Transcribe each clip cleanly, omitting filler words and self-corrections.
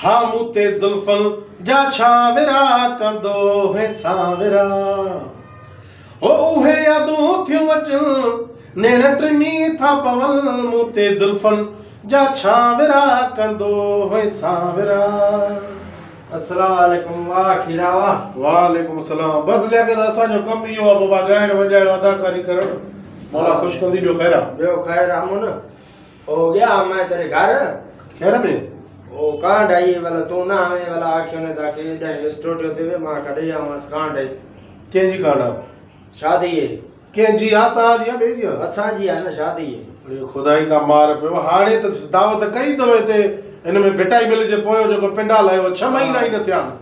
हाँ मूते जुल्फन जा छावेरा कंदो है सावेरा ओ उहे यादूं थियूं अचन नेण टिनी था पवन मूते जुल्फन जा छावेरा कंदो है सावेरा। अस्सलाम वालेकुम वाह खिलावा। वालेकुम सलाम। बस लेके असांजो कम इहो आहे बाबा ॻाइण वॼाइण अदाकारी करण मौला ख़ुश कंदी ॿियो ख़ैर आहे। ॿियो ख़ैर अमुन हो गया मैं तेरे घर ख़ैर में ओ कांड आई वाला तू ना हमें वाला आखियो ने ताकि डे स्टूडियो ते मां कढे आवास कांड है कंहिंजी कांड आहे? शादी है कंहिंजी आहे तव्हांजी या ॿिए जी आहे? असांजी आहे न शादी है। अरे खुदाई का मार पियो हाणे त दावत कई अथव हिते इन में भिटाई मिल जे पोयो जेको पिंडाल आयो 6 महीना ई न थिया आहिनि।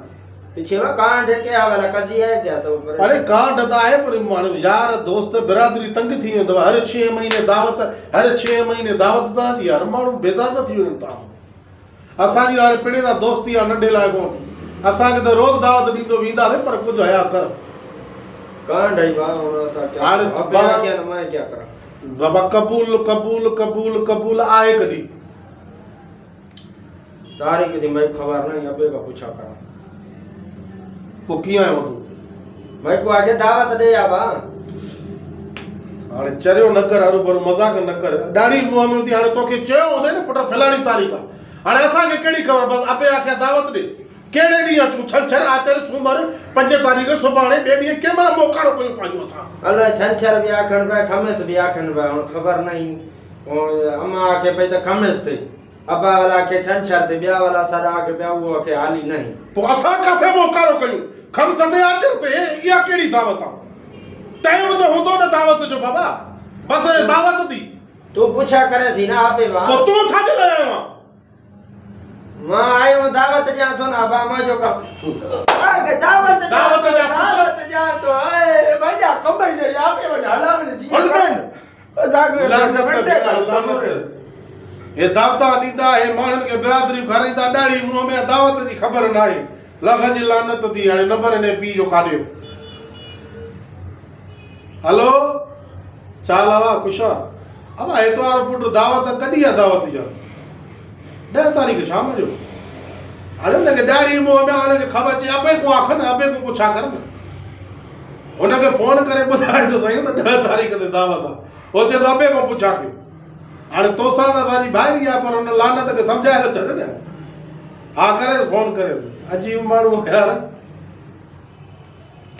पीछे वो कांड है क्या वाला कजी है क्या तो अरे कांड त आहे पर माण्हू यार दोस्त बिरादरी तंग थी वेंदव हर 6 महीने दावत तव्हांजी यार माण्हू बेज़ार न थी वञनि तव्हां। असांजी हाणे पिणे सां दोस्ती आहे नंढे लाइ कोन असांखे त रोज़ दावत ॾींदो वेंदासीं पर कुझु हया कर कांड है वाह और सा क्या हाणे अब क्या न मैं क्या करा बाबा कबूल कबूल कबूल कबूल आहे कॾहिं तारीख दी मैं खबर नहीं अबे का पूछा करा पोइ कीअं आयो तूं? मैं को आगे दावत दे आबा हाणे चरियो न कर हरू भरू मज़ाक न कर ॾाढी मुंहं में हूंदी हाणे तोखे चयो हूंदे न पुट फलाणी तारीख़ आहे हाणे असांखे कहिड़ी ख़बर बसि अबे आखे दावत ॾे कहिड़े ॾींहुं अचूं छंछर आचर सूमर 5 तारीख़ सुभाणे ॿिए ॾींहुं कंहिं महिल मोकारो कयूं पंहिंजो असां अल्लाह छंछर भी आखन पे खमेस भी आखन पे खबर नहीं अम्मा आखे पे तो खमेस थे अब्बा वाला के छंछर ते ब्याह वाला सारा आके ब्याह वो के हाली नहीं पोइ असां काथे मोकारो कयूं खमस ते आचर ते इहा कहिड़ी दावत आहे टाइम त हूंदो न दावत जो बाबा बसि दावत दी तू पूछा करे सी ना आपे वा पोइ तूं छा जे लाइ आयो आहे? मां आयो दावत जा तो ना अब्बा मां जो का आगे दावत जा तो ए भैया कब दे आपे वना हला में जी जागे ये दावता ॾींदा हे माण्हुनि खे बिरादरी खाराईंदा ॾाढी मुंहं में दावत जी ख़बर न आहे लख जी लानत थी हाणे नंबर हिन पीउ जो काढियो। हलो छा लावा ख़ुशि आहे अब एतवार पुट दावत कॾहिं आहे दावत जा 10 तारीख़ शाम जो हाणे हुनखे ॾाढी मुंहं में हुनखे ख़बर अचे अबे को आखनि अबे को पुछा कर न हुनखे फोन करे ॿुधाए त सही त 10 तारीख़ ते दावत आहे हो चए थो अबे को पुछा कयो हाणे तोसां त असांजी भाइरी आहे पर हुन लानत खे सम्झाए त छॾ न हा करे फोन करे अजीब माण्हू यार।